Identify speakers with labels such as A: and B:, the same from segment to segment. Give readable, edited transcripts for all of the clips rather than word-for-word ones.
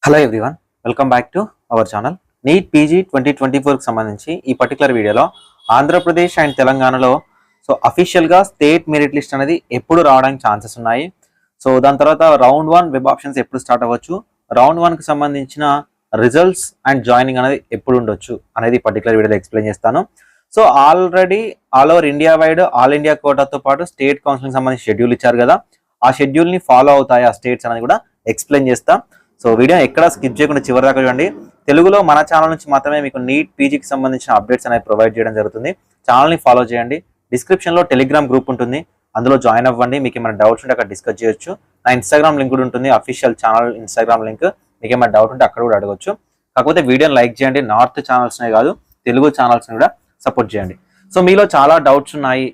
A: Hello everyone, welcome back to our channel. NEET PG 2024కి సంబంధించి ఈ పర్టికులర్ వీడియోలో ఆంధ్రప్రదేశ్ అండ్ తెలంగాణలో అఫీషియల్గా స్టేట్ మెరిట్ లిస్ట్ అనేది ఎప్పుడు రావడానికి ఛాన్సెస్ ఉన్నాయి. దాని తర్వాత రౌండ్ 1 వెబ్ ఆప్షన్స్ ఎప్పుడు స్టార్ట్ అవ్వచ్చు, రౌండ్ 1కి సంబంధించిన రిజల్ట్స్ అండ్ జాయినింగ్ అనేది ఎప్పుడు ఉండొచ్చు అనేది పర్టికులర్ వీడియోలో ఎక్స్ప్లెయిన్ చేస్తాను. Already all over India wide all India కోటాతో పాటు స్టేట్ కౌన్సిలింగ్ సంబంధించి షెడ్యూల్ ఇచ్చారు కదా, ఆ షెడ్యూల్ని ఫాలో అవుతాయి ఆ స్టేట్స్ అనేది కూడా ఎక్స్ప్లెయిన్ చేస్తాం. వీడియో ఎక్కడ స్కిప్ చేయకుండా చివరి దాకా చూడండి. తెలుగులో మన ఛానల్ నుంచి మాత్రమే మీకు నీట్ పీజీకి సంబంధించిన అప్డేట్స్ అనేది ప్రొవైడ్ చేయడం జరుగుతుంది. ఛానల్ని ఫాలో చేయండి. డిస్క్రిప్షన్లో టెలిగ్రామ్ గ్రూప్ ఉంటుంది, అందులో జాయిన్ అవ్వండి. మీకు ఏమైనా డౌట్స్ ఉంటే అక్కడ డిస్కస్ చేయొచ్చు. నా ఇన్స్టాగ్రామ్ లింక్ కూడా ఉంటుంది, అఫీషియల్ ఛానల్ ఇన్స్టాగ్రామ్ లింక్. మీకు ఏమైనా డౌట్ ఉంటే అక్కడ కూడా అడగవచ్చు. కాకపోతే వీడియోని లైక్ చేయండి. నార్త్ ఛానల్స్నే కాదు, తెలుగు ఛానల్స్ని కూడా సపోర్ట్ చేయండి. మీలో చాలా డౌట్స్ ఉన్నాయి,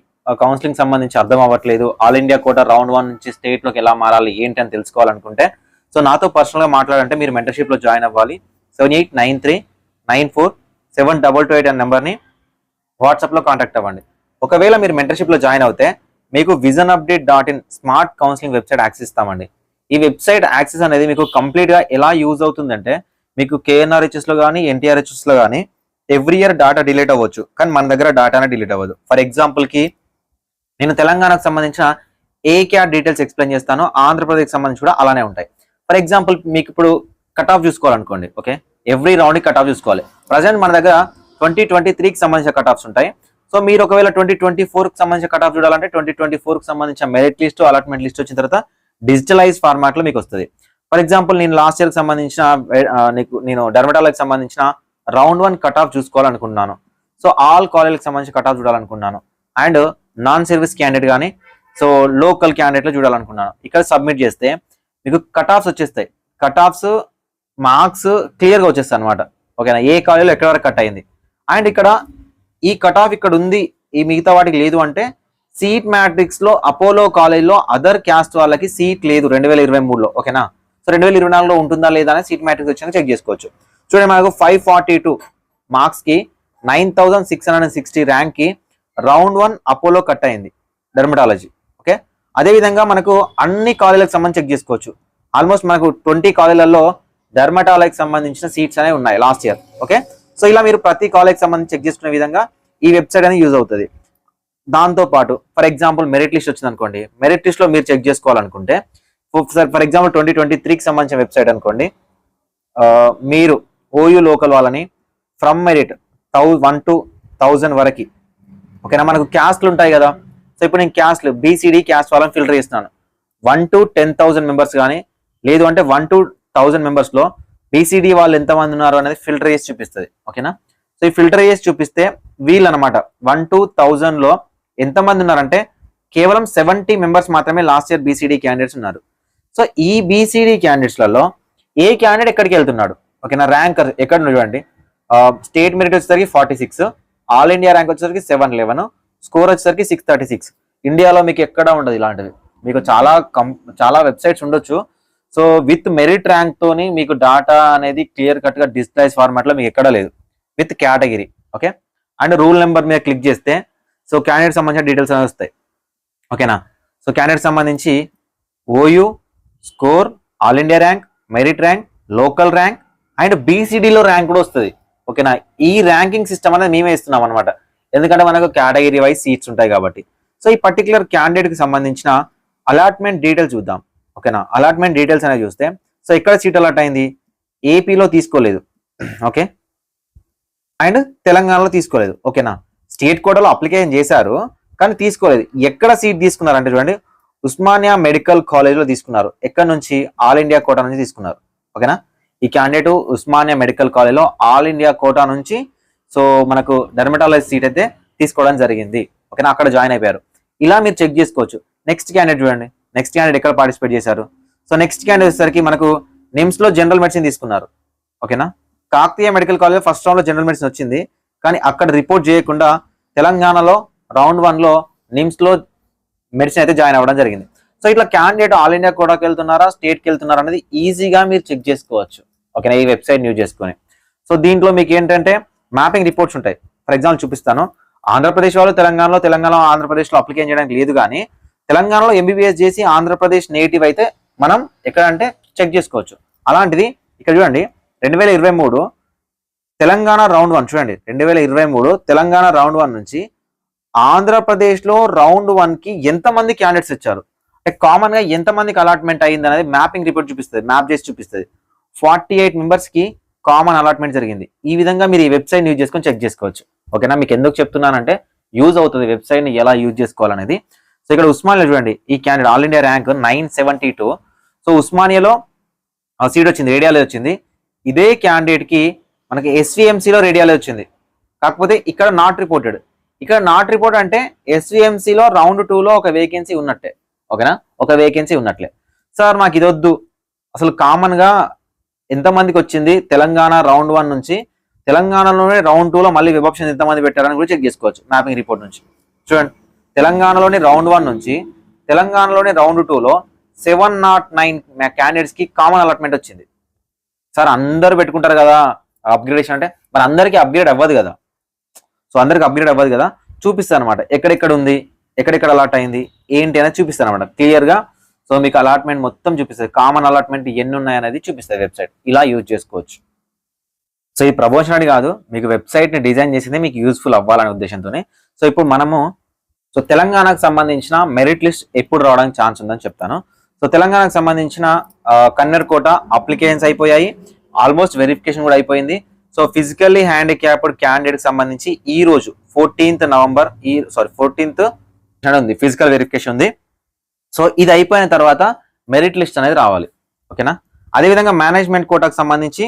A: కౌన్సిలింగ్ సంబంధించి అర్థం అవ్వట్లేదు, ఆల్ ఇండియా కోటా రౌండ్ 1 నుంచి స్టేట్లోకి ఎలా మారాలి ఏంటి అని తెలుసుకోవాలనుకుంటే నాతో పర్సనల్గా మాట్లాడాలంటే మీరు మెంటర్షిప్లో జాయిన్ అవ్వాలి. 7893947228 అనే నెంబర్ని వాట్సాప్లో కాంటాక్ట్ అవ్వండి. ఒకవేళ మీరు మెంటర్షిప్లో జాయిన్ అవుతే మీకు visionupdate.in smart counselling website access ఇస్తామండి. ఈ వెబ్సైట్ యాక్సెస్ అనేది మీకు కంప్లీట్గా ఎలా యూజ్ అవుతుందంటే, మీకు KNRHSలో కానీ NTRHSలో కానీ ఎవ్రీ ఇయర్ డాటా డిలీట్ అవ్వచ్చు, కానీ మన దగ్గర డాటానే డిలీట్ అవ్వదు. ఫర్ ఎగ్జాంపుల్కి నేను తెలంగాణకు సంబంధించిన క్యాట్ డీటెయిల్స్ ఎక్స్ప్లెయిన్ చేస్తాను, ఆంధ్రప్రదేశ్కి సంబంధించి కూడా అలానే ఉంటాయి. ఫర్ ఎగ్జాంపుల్ మీకు ఇప్పుడు కట్ ఆఫ్ చూసుకోవాలనుకోండి, ఓకే, ఎవ్రీ రౌండ్కి కట్ ఆఫ్ చూసుకోవాలి. ప్రజెంట్ మన దగ్గర 2023కి సంబంధించిన కట్ ఆఫ్స్ ఉంటాయి. మీరు ఒకవేళ 2024కి సంబంధించిన కట్ ఆఫ్ చూడాలంటే 2024కి సంబంధించిన మెరిట్ లిస్ట్, అలాట్మెంట్ లిస్ట్ వచ్చిన తర్వాత డిజిటలైజ్ ఫార్మాట్లో మీకు వస్తుంది. ఫర్ ఎగ్జాంపుల్ నేను లాస్ట్ ఇయర్కి సంబంధించిన నేను డెర్మటాలజీకి సంబంధించిన రౌండ్ 1 కట్ ఆఫ్ చూసుకోవాలనుకున్నాను. ఆల్ కాలేజ్కి సంబంధించిన కట్ ఆఫ్ చూడాలనుకున్నాను, అండ్ నాన్ సర్వీస్ క్యాండిడేట్ కానీ లోకల్ క్యాండిడేట్లో చూడాలనుకున్నాను. ఇక్కడ సబ్మిట్ చేస్తే మీకు కట్ ఆఫ్స్ వచ్చేస్తాయి. కట్ ఆఫ్స్ మార్క్స్ క్లియర్గా వచ్చేస్తాయి అనమాట. ఓకేనా, ఏ కాలేజీలో ఎక్కడ వరకు కట్ అయింది, అండ్ ఇక్కడ ఈ కట్ ఆఫ్ ఇక్కడ ఉంది, ఈ మిగతా వాటికి లేదు అంటే సీట్ మ్యాట్రిక్స్లో అపోలో కాలేజ్లో అదర్ క్యాస్ట్ వాళ్ళకి సీట్ లేదు 2023లో. ఓకేనా, 2024లో ఉంటుందా లేదా అని సీట్ మ్యాట్రిక్స్ వచ్చాక చెక్ చేసుకోవచ్చు. చూడండి, మనకు 542 మార్క్స్కి 9660 ర్యాంక్కి రౌండ్ 1 అపోలో కట్ అయింది డెర్మటాలజీ. ఓకే, అదేవిధంగా మనకు అన్ని కాలేజీలకు సంబంధించి చెక్ చేసుకోవచ్చు. ఆల్మోస్ట్ మనకు 20 కాలేజీలలో డెర్మటాలజీకి సంబంధించిన సీట్స్ అనేవి ఉన్నాయి లాస్ట్ ఇయర్. ఓకే, ఇలా మీరు ప్రతి కాలేజ్కి సంబంధించి చెక్ చేసుకునే విధంగా ఈ వెబ్సైట్ అనేది యూజ్ అవుతుంది. దాంతోపాటు ఫర్ ఎగ్జాంపుల్ మెరిట్ లిస్ట్ వచ్చింది అనుకోండి, మెరిట్ లిస్ట్లో మీరు చెక్ చేసుకోవాలనుకుంటే ఫర్ ఎగ్జాంపుల్ 2023కి సంబంధించిన వెబ్సైట్ అనుకోండి, మీరు ఓయూ లోకల్ వాళ్ళని ఫ్రమ్ మెరిట్ 1 to 1000 వరకు. ఓకేనా, మనకు క్యాస్ట్లు ఉంటాయి కదా. ఇప్పుడు నేను క్యాస్ట్లు BCD క్యాస్ట్ వాళ్ళని ఫిల్టర్ చేస్తున్నాను. 1 to 10,000 మెంబర్స్ కానీ, లేదు అంటే 1 to 1000 మెంబర్స్లో BCD వాళ్ళు ఎంతమంది ఉన్నారు అనేది ఫిల్టర్ చేసి చూపిస్తుంది. ఓకేనా, ఈ ఫిల్టర్ చేసి చూపిస్తే వీళ్ళు అనమాట 1 to 1000లో ఎంతమంది ఉన్నారంటే కేవలం 70 మెంబర్స్ మాత్రమే లాస్ట్ ఇయర్ BCD క్యాండిడేట్స్ ఉన్నారు. ఈ BCD క్యాండిడేట్స్లలో ఏ క్యాండిడేట్ ఎక్కడికి వెళ్తున్నాడు, ఓకేనా, ర్యాంక్ ఎక్కడ చూడండి. స్టేట్ మెరిట్ వచ్చేసరికి 46, ఆల్ ఇండియా ర్యాంక్ వచ్చేసరికి 711, స్కోర్ వచ్చేసరికి 636. ఇండియాలో మీకు ఎక్కడ ఉండదు ఇలాంటివి, మీకు చాలా వెబ్సైట్స్ ఉండొచ్చు. విత్ మెరిట్ ర్యాంక్ తోని మీకు డాటా అనేది క్లియర్ కట్ గా డిజిటలైజ్ ఫార్మాట్ లో మీకు ఎక్కడ లేదు, with category. Okay, and rule number మీద క్లిక్ చేస్తే క్యాండిడేట్ సంబంధించిన డీటెయిల్స్ అనేవి వస్తాయి. ఓకేనా, క్యాండిడేట్ సంబంధించి OU, score, all India rank, merit rank, local rank and BCDలో ర్యాంక్ కూడా వస్తుంది. ఓకేనా, ఈ ర్యాంకింగ్ సిస్టమ్ అనేది మేమే ఇస్తున్నాం అనమాట, ఎందుకంటే మనకు కేటగిరీ వైజ్ సీట్స్ ఉంటాయి కాబట్టి. ఈ పర్టికులర్ క్యాండిడేట్కి సంబంధించిన అలాట్మెంట్ డీటెయిల్స్ చూద్దాం. ఓకేనా, అలాట్మెంట్ డీటెయిల్స్ అనేది చూస్తే ఇక్కడ సీట్ అలాట్ అయింది, ఏపీలో తీసుకోలేదు, ఓకే, అండ్ తెలంగాణలో తీసుకోలేదు. ఓకేనా, స్టేట్ కోటాలో అప్లికేషన్ చేశారు కానీ తీసుకోలేదు. ఎక్కడ సీట్ తీసుకున్నారంటే చూడండి, ఉస్మానియా మెడికల్ కాలేజ్లో తీసుకున్నారు. ఎక్కడ నుంచి, ఆల్ ఇండియా కోటా నుంచి తీసుకున్నారు. ఓకేనా, ఈ క్యాండిడేట్ ఉస్మానియా మెడికల్ కాలేజ్లో ఆల్ ఇండియా కోటా నుంచి మనకు డెర్మటాలజీ సీట్ అయితే తీసుకోవడం జరిగింది. ఓకేనా, అక్కడ జాయిన్ అయిపోయారు. ఇలా మీరు చెక్ చేసుకోవచ్చు. నెక్స్ట్ క్యాండిడేట్ చూడండి, నెక్స్ట్ క్యాండిడేట్ ఎక్కడ పార్టిసిపేట్ చేశారు. నెక్స్ట్ క్యాండిడేట్ వచ్చేసరికి మనకు నిమ్స్లో జనరల్ మెడిసిన్ తీసుకున్నారు. ఓకేనా, కాకతీయ మెడికల్ కాలేజ్ ఫస్ట్ రౌండ్లో జనరల్ మెడిసిన్ వచ్చింది, కానీ అక్కడ రిపోర్ట్ చేయకుండా తెలంగాణలో రౌండ్ 1లో నిమ్స్లో మెడిసిన్ అయితే జాయిన్ అవ్వడం జరిగింది. ఇట్లా క్యాండిడేట్ ఆల్ ఇండియా కోటాకి వెళ్తున్నారా, స్టేట్కి వెళ్తున్నారా అనేది ఈజీగా మీరు చెక్ చేసుకోవచ్చు. ఓకేనా, ఈ వెబ్సైట్ యూజ్ చేసుకొని. దీంట్లో మీకు ఏంటంటే మ్యాపింగ్ రిపోర్ట్స్ ఉంటాయి. ఫర్ ఎగ్జాంపుల్ చూపిస్తాను. ఆంధ్రప్రదేశ్ వాళ్ళు తెలంగాణలో ఆంధ్రప్రదేశ్లో అప్లికేషన్ చేయడానికి లేదు, కానీ తెలంగాణలో MBBS చేసి ఆంధ్రప్రదేశ్ నేటివ్ అయితే మనం ఎక్కడంటే చెక్ చేసుకోవచ్చు. అలాంటిది ఇక్కడ చూడండి 2023 తెలంగాణ రౌండ్ 1 చూడండి 2023 తెలంగాణ రౌండ్ 1 నుంచి ఆంధ్రప్రదేశ్లో రౌండ్ 1 కి ఎంతమంది క్యాండిడేట్స్ ఇచ్చారు అంటే కామన్ గా ఎంతమందికి అలాట్మెంట్ అయ్యింది అనేది మ్యాపింగ్ రిపోర్ట్ చూపిస్తుంది, మ్యాప్ చేసి చూపిస్తుంది. 48 మెంబర్స్ కి కామన్ అలాట్మెంట్ జరిగింది. ఈ విధంగా మీరు ఈ వెబ్సైట్ యూజ్ చేసుకొని చెక్ చేసుకోవచ్చు. ఓకేనా, మీకు ఎందుకు చెప్తున్నానంటే యూజ్ అవుతుంది వెబ్సైట్ ని ఎలా యూజ్ చేసుకోవాలనేది. సో ఇక్కడ ఉస్మానియా చూడండి, ఈ candidate all India rank 972. So ఉస్మానియాలో సీట్ వచ్చింది, రేడియాలో వచ్చింది. ఇదే క్యాండిడేట్ కి మనకి ఎస్విఎంసీలో రేడియాలో వచ్చింది, కాకపోతే ఇక్కడ నాట్ రిపోర్టెడ్. ఇక్కడ నాట్ రిపోర్ట్ అంటే ఎస్విఎంసీలో రౌండ్ 2లో ఒక వేకెన్సీ ఉన్నట్టే. ఓకేనా, ఒక వేకెన్సీ ఉన్నట్లే. సార్ మాకు ఇది వద్దు, అసలు కామన్ గా ఎంతమందికి వచ్చింది తెలంగాణ రౌండ్ 1 నుంచి, తెలంగాణలోనే రౌండ్ 2లో మళ్ళీ వెబ్ ఆప్షన్ ఎంతమంది పెట్టారని కూడా చెక్ చేసుకోవచ్చు మ్యాపింగ్ రిపోర్ట్ నుంచి. చూడండి, తెలంగాణలోని రౌండ్ 1 నుంచి తెలంగాణలోని రౌండ్ 2లో 709 క్యాండిడేట్స్ కి కామన్ అలాట్మెంట్ వచ్చింది. సార్ అందరూ పెట్టుకుంటారు కదా అప్గ్రేడేషన్ అంటే, మరి అందరికీ అప్గ్రేడ్ అవ్వదు కదా. సో అందరికి అప్గ్రేడ్ అవ్వదు కదా, చూపిస్తాను అనమాట ఎక్కడెక్కడ ఉంది, ఎక్కడెక్కడ అలాట్ అయింది ఏంటి అనేది చూపిస్తాను అనమాట క్లియర్ గా. సో మీకు అలాట్మెంట్ మొత్తం చూపిస్తుంది, కామన్ అలాట్మెంట్ ఎన్ని ఉన్నాయనేది చూపిస్తుంది వెబ్సైట్. ఇలా యూజ్ చేసుకోవచ్చు. సో ఈ ప్రమోషన్ అని కాదు, మీకు వెబ్సైట్ ని డిజైన్ చేసింది మీకు యూస్ఫుల్ అవ్వాలనే ఉద్దేశంతోనే. సో ఇప్పుడు మనము తెలంగాణకు సంబంధించిన మెరిట్ లిస్ట్ ఎప్పుడు రావడానికి ఛాన్స్ ఉందని చెప్తాను. సో తెలంగాణకు సంబంధించిన కన్నర్ కోట అప్లికేషన్స్ అయిపోయాయి, ఆల్మోస్ట్ వెరిఫికేషన్ కూడా అయిపోయింది. సో ఫిజికల్లీ హ్యాండిక్యాప్డ్ క్యాండిడేట్ కి సంబంధించి ఈ రోజు 14th నవంబర్ 14th ఉంది ఫిజికల్ వెరిఫికేషన్ ఉంది. సో ఇది అయిపోయిన తర్వాత మెరిట్ లిస్ట్ అనేది రావాలి. ఓకేనా, అదేవిధంగా మేనేజ్మెంట్ కోటాకు సంబంధించి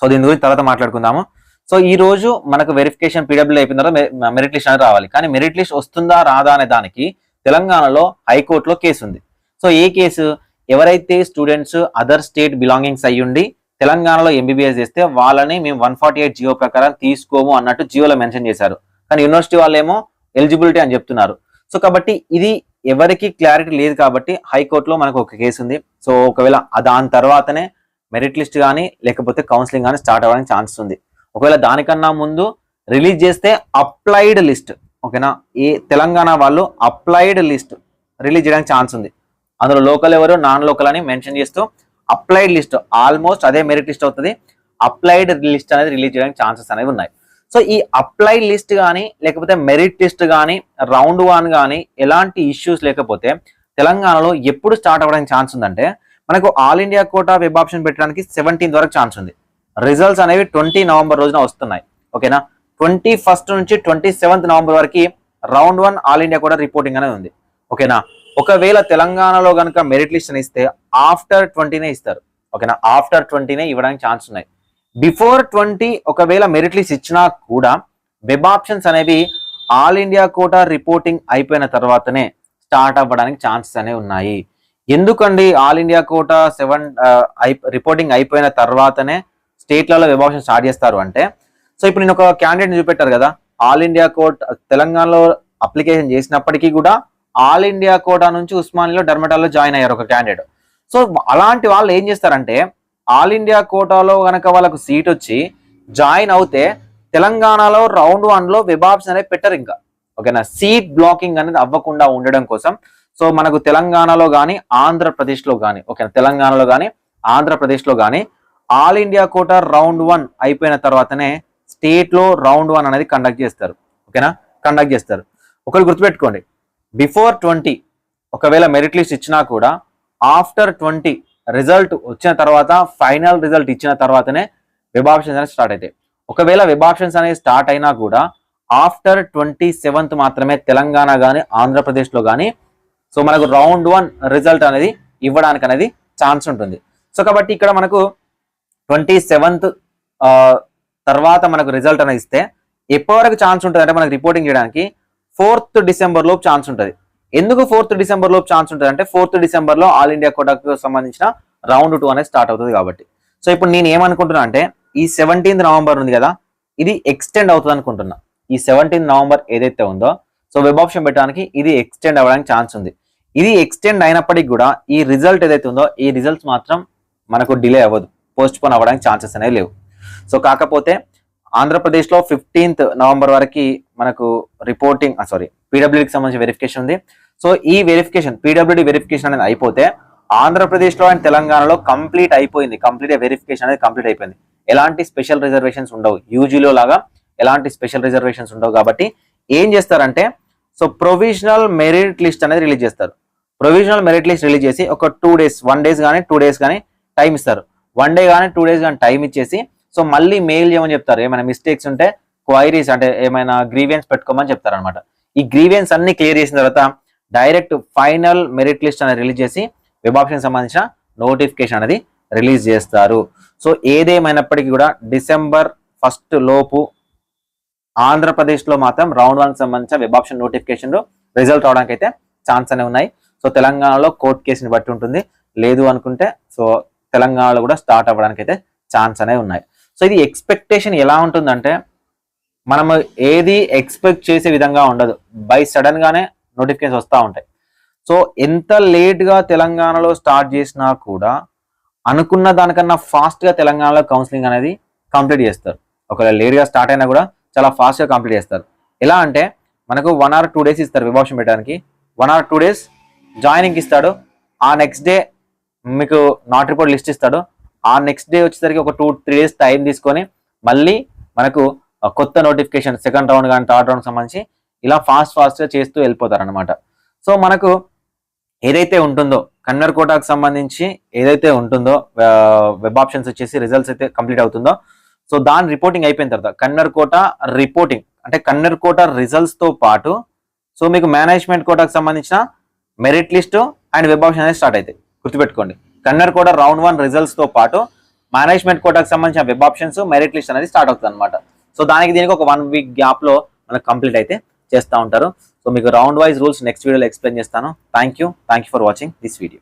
A: సో దీని గురించి తర్వాత మాట్లాడుకుందాము. సో ఈ రోజు మనకు వెరిఫికేషన్ పీడబ్ల్యూ అయిపోయిన తర్వాత మెరిట్ లిస్ట్ అనేది రావాలి. కానీ మెరిట్ లిస్ట్ వస్తుందా రాదా అనే దానికి తెలంగాణలో హైకోర్టులో కేసు ఉంది. సో ఏ కేసు, ఎవరైతే స్టూడెంట్స్ అదర్ స్టేట్ బిలాంగింగ్స్ అయ్యుండి తెలంగాణలో ఎంబీబీఎస్ చేస్తే వాళ్ళని మేము 148 జియో ప్రకారం తీసుకోము అన్నట్టు జియోలో మెన్షన్ చేశారు. కానీ యూనివర్సిటీ వాళ్ళేమో ఎలిజిబిలిటీ అని చెప్తున్నారు. సో కాబట్టి ఇది ఎవరికి క్లారిటీ లేదు కాబట్టి హైకోర్టులో మనకు ఒక కేసు ఉంది. సో ఒకవేళ దాని తర్వాతనే మెరిట్ లిస్ట్ కానీ లేకపోతే కౌన్సిలింగ్ కానీ స్టార్ట్ అవ్వడానికి ఛాన్స్ ఉంది. ఒకవేళ దానికన్నా ముందు రిలీజ్ చేస్తే అప్లైడ్ లిస్ట్, ఓకేనా, ఏ తెలంగాణ వాళ్ళు అప్లైడ్ లిస్ట్ రిలీజ్ చేయడానికి ఛాన్స్ ఉంది. అందులో లోకల్ ఎవరు నాన్ లోకల్ అని మెన్షన్ చేస్తూ అప్లైడ్ లిస్ట్ ఆల్మోస్ట్ అదే మెరిట్ లిస్ట్ అవుతుంది. అప్లైడ్ లిస్ట్ అనేది రిలీజ్ చేయడానికి ఛాన్సెస్ అనేవి ఉన్నాయి. సో ఈ అప్లైడ్ లిస్ట్ కానీ లేకపోతే మెరిట్ లిస్ట్ కానీ రౌండ్ 1 కానీ ఎలాంటి ఇష్యూస్ లేకపోతే తెలంగాణలో ఎప్పుడు స్టార్ట్ అవ్వడానికి ఛాన్స్ ఉందంటే మనకు all India quota web option పెట్టడానికి 17th వరకు ఛాన్స్ ఉంది. రిజల్ట్స్ అనేవి 20 నవంబర్ రోజున వస్తున్నాయి. ఓకేనా, 21st నుంచి 27th నవంబర్ వరకు round 1 all India quota reporting అనేది ఉంది. ఓకేనా, ఒకవేళ తెలంగాణలో కనుక మెరిట్ లిస్ట్ అని ఇస్తే ఆఫ్టర్ 20నే ఇస్తారు. ఓకేనా, ఆఫ్టర్ 20నే ఇవ్వడానికి ఛాన్స్ ఉన్నాయి. బిఫోర్ 20 ఒకవేళ మెరిట్ లిస్ట్ ఇచ్చినా కూడా వెబ్ ఆప్షన్స్ అనేవి ఆల్ ఇండియా కోటా రిపోర్టింగ్ అయిపోయిన తర్వాతనే స్టార్ట్ అవ్వడానికి ఛాన్సెస్ అనేవి ఉన్నాయి. ఎందుకండి ఆల్ ఇండియా కోటా 7 రిపోర్టింగ్ అయిపోయిన తర్వాతనే స్టేట్లలో వెబ్ ఆప్షన్ స్టార్ట్ చేస్తారు అంటే, సో ఇప్పుడు నేను ఒక క్యాండిడేట్ చూపెట్టారు కదా, ఆల్ ఇండియా కోటా తెలంగాణలో అప్లికేషన్ చేసినప్పటికీ కూడా ఆల్ ఇండియా కోటా నుంచి ఉస్మానియాలో డర్మటాల్లో జాయిన్ అయ్యారు ఒక క్యాండిడేట్. సో అలాంటి వాళ్ళు ఏం చేస్తారంటే ఆల్ ఇండియా కోటాలో కనుక వాళ్ళకు సీట్ వచ్చి జాయిన్ అవుతే తెలంగాణలో రౌండ్ 1లో వెబ్ ఆప్షన్ అనేది పెట్టరు ఇంకా. ఓకేనా, సీట్ బ్లాకింగ్ అనేది అవ్వకుండా ఉండడం కోసం. సో మనకు తెలంగాణలో కానీ ఆంధ్రప్రదేశ్లో కానీ, ఓకేనా, తెలంగాణలో కానీ ఆంధ్రప్రదేశ్లో కానీ ఆల్ ఇండియా కోటా రౌండ్ 1 అయిపోయిన తర్వాతనే స్టేట్లో రౌండ్ 1 అనేది కండక్ట్ చేస్తారు. ఓకేనా, కండక్ట్ చేస్తారు. ఒకరు గుర్తుపెట్టుకోండి, బిఫోర్ 20 ఒకవేళ మెరిట్ లిస్ట్ ఇచ్చినా కూడా ఆఫ్టర్ 20 రిజల్ట్ వచ్చిన తర్వాత ఫైనల్ రిజల్ట్ ఇచ్చిన తర్వాతనే వెబ్ ఆప్షన్స్ అనేది స్టార్ట్ అవుతాయి. ఒకవేళ వెబ్ ఆప్షన్స్ అనేది స్టార్ట్ అయినా కూడా ఆఫ్టర్ 27th మాత్రమే తెలంగాణ కానీ ఆంధ్రప్రదేశ్లో కానీ సో మనకు రౌండ్ 1 రిజల్ట్ అనేది ఇవ్వడానికి అనేది ఛాన్స్ ఉంటుంది. సో కాబట్టి ఇక్కడ మనకు 27th తర్వాత మనకు రిజల్ట్ అనేది ఇస్తే ఎప్పటి వరకు ఛాన్స్ ఉంటుంది అంటే మనకు రిపోర్టింగ్ చేయడానికి 4th డిసెంబర్ లోపు ఛాన్స్ ఉంటుంది. ఎందుకు 4th డిసెంబర్ లోపు ఛాన్స్ ఉంటుంది అంటే 4th డిసెంబర్ లో ఆల్ ఇండియా కోటాకు సంబంధించిన రౌండ్ 2 అనేది స్టార్ట్ అవుతుంది కాబట్టి. సో ఇప్పుడు నేను ఏమనుకుంటున్నా అంటే ఈ 17th నవంబర్ ఉంది కదా, ఇది ఎక్స్టెండ్ అవుతుంది అనుకుంటున్నా. ఈ 17th నవంబర్ ఏదైతే ఉందో సో వెబ్ ఆప్షన్ పెట్టడానికి ఇది ఎక్స్టెండ్ అవ్వడానికి ఛాన్స్ ఉంది. ఇది ఎక్స్టెండ్ అయినప్పటికీ కూడా ఈ రిజల్ట్ ఏదైతే ఉందో ఈ రిజల్ట్స్ మాత్రం మనకు డిలే అవ్వదు, పోస్ట్ పోన్ అవ్వడానికి ఛాన్సెస్ అనేవి లేవు. సో కాకపోతే ఆంధ్రప్రదేశ్లో 15th నవంబర్ వరకు మనకు రిపోర్టింగ్ పీడబ్ల్యూడీకి సంబంధించిన వెరిఫికేషన్ ఉంది. సో ఈ వెరిఫికేషన్ పీడబ్ల్యూడీ వెరిఫికేషన్ అనేది అయిపోతే ఆంధ్రప్రదేశ్లో అండ్ తెలంగాణలో కంప్లీట్ అయిపోయింది, కంప్లీట్ వెరిఫికేషన్ అనేది కంప్లీట్ అయిపోయింది. ఎలాంటి స్పెషల్ రిజర్వేషన్స్ ఉండవు, యూజీలో లాగా ఎలాంటి స్పెషల్ రిజర్వేషన్స్ ఉండవు. కాబట్టి ఏం చేస్తారంటే సో ప్రొవిజనల్ మెరిట్ లిస్ట్ అనేది రిలీజ్ చేస్తారు. ప్రొవిజనల్ మెరిట్ లిస్ట్ రిలీజ్ చేసి ఒక 2 days 1 days కానీ 2 days కానీ టైం ఇస్తారు. 1 day కానీ 2 days కానీ టైం ఇచ్చేసి సో మళ్ళీ మెయిల్ చేయమని చెప్తారు. ఏమైనా మిస్టేక్స్ ఉంటే క్వైరీస్ అంటే ఏమైనా గ్రీవియన్స్ పెట్టుకోమని చెప్తారు అనమాట. ఈ గ్రీవియన్స్ అన్ని క్లియర్ చేసిన తర్వాత డైరెక్ట్ ఫైనల్ మెరిట్ లిస్ట్ అనేది రిలీజ్ చేసి వెబ్ ఆప్షన్ సంబంధించిన నోటిఫికేషన్ అనేది రిలీజ్ చేస్తారు. సో ఏదేమైనప్పటికీ కూడా డిసెంబర్ 1st లోపు ఆంధ్రప్రదేశ్లో మాత్రం రౌండ్ 1 సంబంధించిన వెబ్ ఆప్షన్ నోటిఫికేషన్ రిజల్ట్ అవడానికి అయితే ఛాన్స్ అనేవి ఉన్నాయి. సో తెలంగాణలో కోర్టు కేసుని బట్టి ఉంటుంది, లేదు అనుకుంటే సో తెలంగాణలో కూడా స్టార్ట్ అవ్వడానికి అయితే ఛాన్స్ అనేవి ఉన్నాయి. సో ఇది ఎక్స్పెక్టేషన్ ఎలా ఉంటుందంటే మనము ఏది ఎక్స్పెక్ట్ చేసే విధంగా ఉండదు, బై సడన్ గానే నోటిఫికేషన్ వస్తూ ఉంటాయి. సో ఎంత లేట్గా తెలంగాణలో స్టార్ట్ చేసినా కూడా అనుకున్న దానికన్నా ఫాస్ట్గా తెలంగాణలో కౌన్సిలింగ్ అనేది కంప్లీట్ చేస్తారు. ఒకవేళ లేట్గా స్టార్ట్ అయినా కూడా చాలా ఫాస్ట్గా కంప్లీట్ చేస్తారు. ఎలా అంటే మనకు 1 or 2 days ఇస్తారు వెబ్ ఆప్షన్ పెట్టడానికి, 1 or 2 days జాయినింగ్ ఇస్తాడు. ఆ నెక్స్ట్ డే మీకు నాట్ రిపోర్ట్ లిస్ట్ ఇస్తాడు. ఆ నెక్స్ట్ డే వచ్చేసరికి ఒక 2-3 days టైం తీసుకొని మళ్ళీ మనకు కొత్త నోటిఫికేషన్ సెకండ్ రౌండ్ కానీ థర్డ్ రౌండ్ సంబంధించి ఇలా ఫాస్ట్గా చేస్తూ వెళ్ళిపోతారు అనమాట. సో మనకు ఏదైతే ఉంటుందో కన్వర్ కోటాకు సంబంధించి ఏదైతే ఉంటుందో వెబ్ ఆప్షన్స్ వచ్చేసి రిజల్ట్స్ అయితే కంప్లీట్ అవుతుందో సో దాని రిపోర్టింగ్ అయిపోయిన తర్వాత కన్వర్ కోటా రిపోర్టింగ్ అంటే కన్వర్ కోటా రిజల్ట్స్ తో పాటు సో మీకు మేనేజ్మెంట్ కోటాకు సంబంధించిన merit list and web option అనేది స్టార్ట్ అవుతాయి. గుర్తుపెట్టుకోండి, కన్వర్ కోటా రౌండ్ 1 రిజల్ట్స్ తో పాటు మేనేజ్మెంట్ కోటాకు సంబంధించిన వెబ్ ఆప్షన్స్ మెరిట్ లిస్ట్ అనేది స్టార్ట్ అవుతుంది అనమాట. సో దీనికి ఒక 1 week గ్యాప్ లో మనకు కంప్లీట్ అయితే చేస్తూ ఉంటారు. సో మీకు రౌండ్ వైజ్ రూల్స్ నెక్స్ట్ వీడియోలో ఎక్స్ప్లెయిన్ చేస్తాను. Thank you for watching this video.